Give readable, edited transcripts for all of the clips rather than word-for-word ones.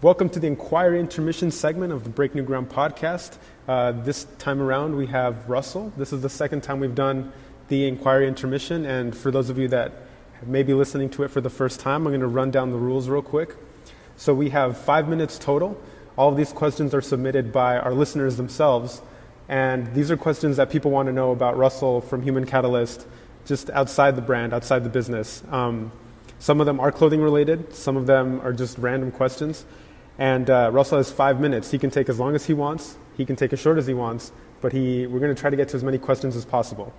Welcome to the Inquiry Intermission segment of the Break New Ground podcast. This time around we have Russell. This is the second time we've done the Inquiry Intermission, and for those of you that may be listening to it for the first time, I'm going to run down the rules real quick. So we have 5 minutes total. All of these questions are submitted by our listeners themselves, and these are questions that people want to know about Russell from Human Catalyst, just outside the brand, outside the business. Some of them are clothing related, some of them are just random questions. And Russell has 5 minutes. He can take as long as he wants, he can take as short as he wants, but we're going to try to get to as many questions as possible.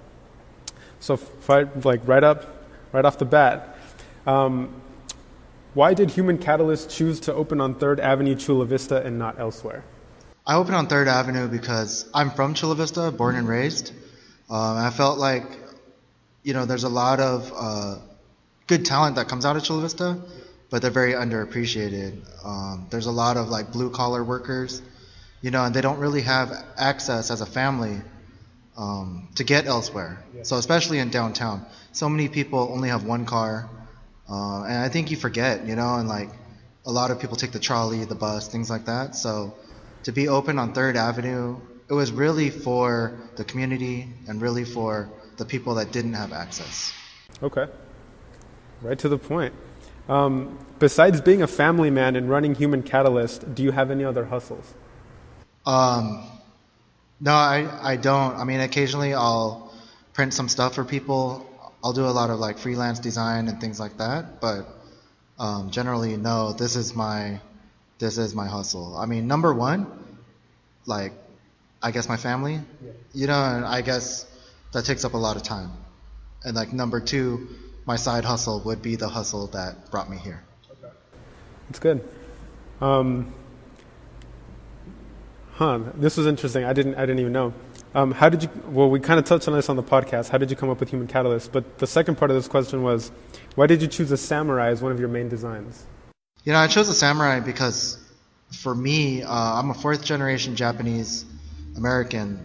So right off the bat, why did Human Catalyst choose to open on 3rd Avenue, Chula Vista, and not elsewhere? I opened on 3rd Avenue because I'm from Chula Vista, born and raised. I felt like, there's a lot of good talent that comes out of Chula Vista, but they're very underappreciated. There's a lot of blue collar workers, and they don't really have access as a family to get elsewhere. Yeah. So especially in downtown, so many people only have one car, and I think you forget, and a lot of people take the trolley, the bus, things like that. So to be open on 3rd Avenue, it was really for the community and really for the people that didn't have access. Okay, right to the point. Besides being a family man and running Human Catalyst, do you have any other hustles? No, I don't. I mean, occasionally I'll print some stuff for people. I'll do a lot of freelance design and things like that. But generally, no. This is my hustle. I mean, number one, I guess my family. Yeah. And I guess that takes up a lot of time. And number two, my side hustle would be the hustle that brought me here. Okay. That's good. This was interesting. I didn't even know. How did you? Well, we kind of touched on this on the podcast. How did you come up with Human Catalyst? But the second part of this question was, why did you choose a samurai as one of your main designs? I chose a samurai because, for me, I'm a 4th generation Japanese American.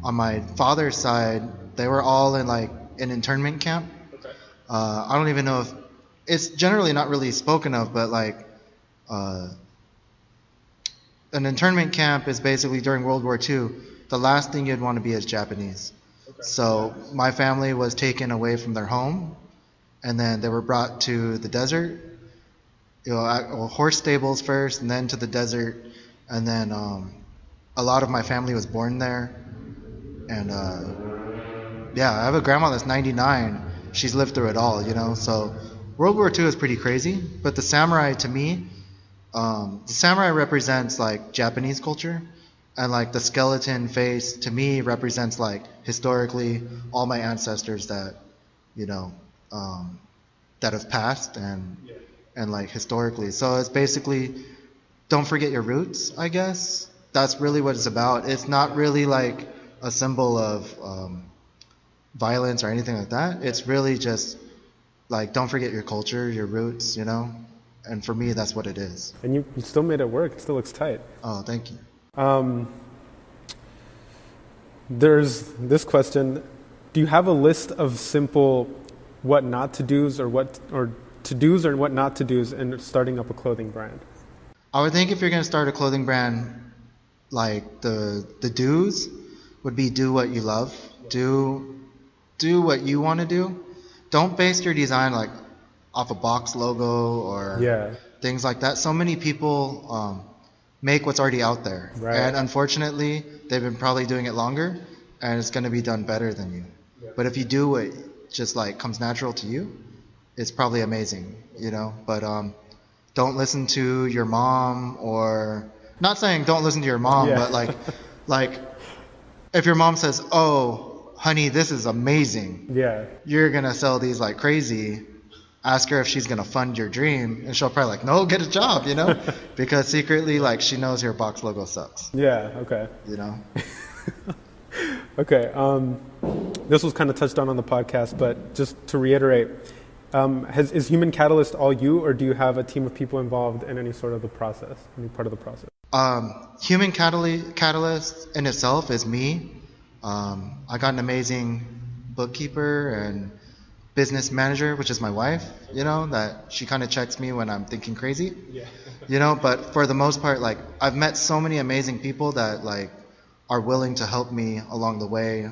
On my father's side, they were all in an internment camp. Okay. I don't even know if it's generally not really spoken of, but an internment camp is basically during World War II. The last thing you'd want to be is Japanese. Okay. So my family was taken away from their home, and then they were brought to the desert. Horse stables first, and then to the desert, and then a lot of my family was born there, and I have a grandma that's 99. She's lived through it all, So World War II is pretty crazy, but the samurai, to me, the samurai represents Japanese culture, and the skeleton face to me represents historically all my ancestors that that have passed and historically. So it's basically, don't forget your roots, I guess. That's really what it's about. It's not really a symbol of violence or anything like that. It's really just don't forget your culture, your roots, and for me that's what it is. And you still made it work. It still looks tight. Oh, thank you. There's this question: do you have a list of simple what not to do's or to do's or what not to do's in starting up a clothing brand? I would think if you're going to start a clothing brand, the do's would be do what you love, do what you want to do. Don't base your design off a box logo or things like that. So many people make what's already out there, right. And unfortunately they've been probably doing it longer, and it's going to be done better than you. But if you do what just comes natural to you, it's probably amazing, But don't listen to your mom, or not saying don't listen to your mom, but if your mom says, "Oh, honey, this is amazing. Yeah, you're gonna sell these like crazy." Ask her if she's gonna fund your dream, and she'll probably no, get a job, because secretly she knows your box logo sucks. Yeah. Okay. Okay. This was kind of touched on the podcast, but just to reiterate, is Human Catalyst all you, or do you have a team of people involved in any sort of the process, any part of the process? Human Catalyst in itself is me. I got an amazing bookkeeper and business manager, which is my wife, that she kind of checks me when I'm thinking crazy. Yeah. You know, but for the most part, like I've met so many amazing people that like are willing to help me along the way,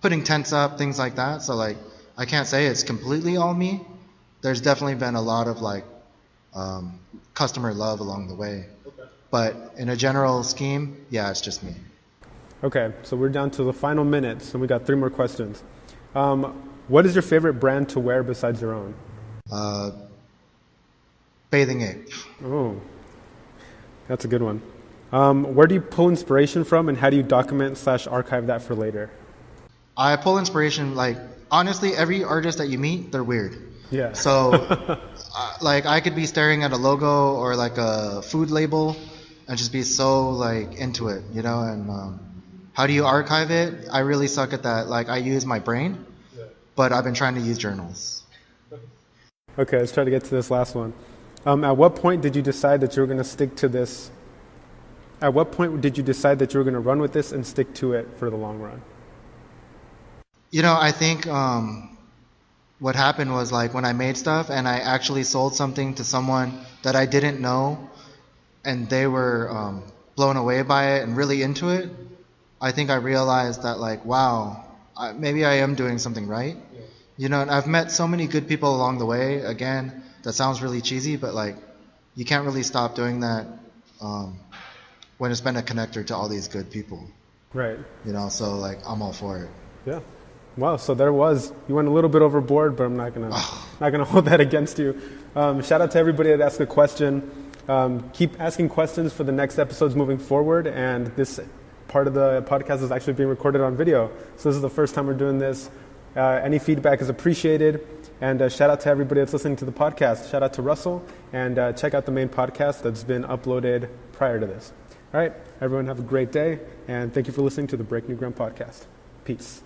putting tents up, things like that. So like I can't say it's completely all me. There's definitely been a lot of like customer love along the way. But in a general scheme, yeah, it's just me. Okay, so we're down to the final minutes, and we got 3 more questions. What is your favorite brand to wear besides your own? Bathing Ape. Oh, that's a good one. Where do you pull inspiration from, and how do you document / archive that for later? I pull inspiration, like, honestly, every artist that you meet, they're weird. Yeah. So, like, I could be staring at a logo or, like, a food label and just be so, like, into it, you know? And how do you archive it? I really suck at that. Like, I use my brain, but I've been trying to use journals. Okay, let's try to get to this last one. At what point did you decide that you were going to stick to this? At what point did you decide that you were going to run with this and stick to it for the long run? You know, I think what happened was like when I made stuff and I actually sold something to someone that I didn't know and they were blown away by it and really into it, I think I realized that like, wow, maybe I am doing something right. Yeah. You know, and I've met so many good people along the way. Again, that sounds really cheesy, but like you can't really stop doing that when it's been a connector to all these good people. Right. You know, so like I'm all for it. Yeah. Wow. So there was. You went a little bit overboard, but I'm not gonna hold that against you. Shout out to everybody that asked a question. Keep asking questions for the next episodes moving forward. And this part of the podcast is actually being recorded on video. So this is the first time we're doing this. Any feedback is appreciated. And shout out to everybody that's listening to the podcast. Shout out to Russell. And check out the main podcast that's been uploaded prior to this. All right. Everyone have a great day. And thank you for listening to the Break New Ground podcast. Peace.